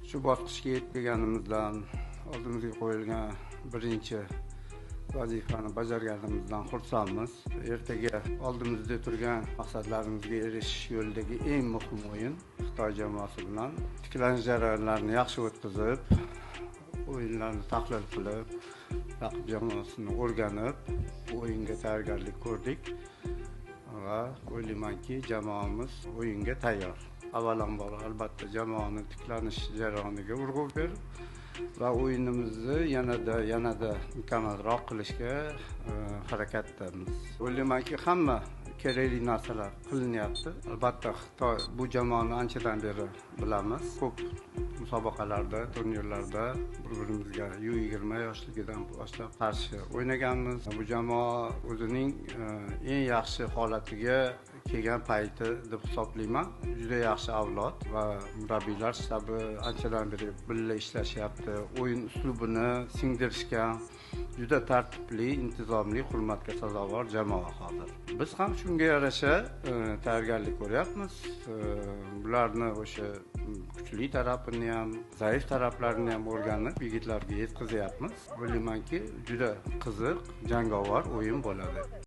Shu bosqichga yetganimizdan, oldimizga qo'yilgan birinchi vazifani bajarganimizdan xursandmiz. Ertaga oldimizda turgan maqsadlarimizga erishish yo'lidagi eng muhim o'yin Xitoy jamoasi bilan tiklanish jarayonlarini yaxshi o'tkazib, o'yinlarni tahlil qilib, raqib jamoasini o'rganib, o'yinga tayyorgarlik ko'rdik va o'ylaymanki, jamoamiz o'yinga tayyor. Avvalambor albatta jamoani tiklanish jarayoniga urg'u berib va o'yinimizni yanada mukammalroq qilishga harakatdamiz. O'ylaymanki, hamma kerakli narsalar qilinyapti. Albatta Xitoy bu jamoani anchadan beri bilamiz. Ko'p musobaqalarda, turnirlarda bir-birimizga U20 yoshligidan boshlab qarshi o'ynaganmiz. Bu jamoa o'zining eng yaxshi holatiga kelgan payti deb hisoblayman. Juda yaxshi avlod va murabbiylar shtabi anchadan beri birga ishlashyapti. O'yin uslubini singdirishgan juda tartibli, intizomli, hurmatga sazovor jamoa hozir. Biz ham shunga yarasha tayyorgarlik ko'ryapmiz. Bularni o'sha kuchli tarafini ham, zaif taraflarini ham o'rganib, yigitlarga yetkazyapmiz. O'ylaymanki, juda qiziq, jangovar o'yin bo'ladi.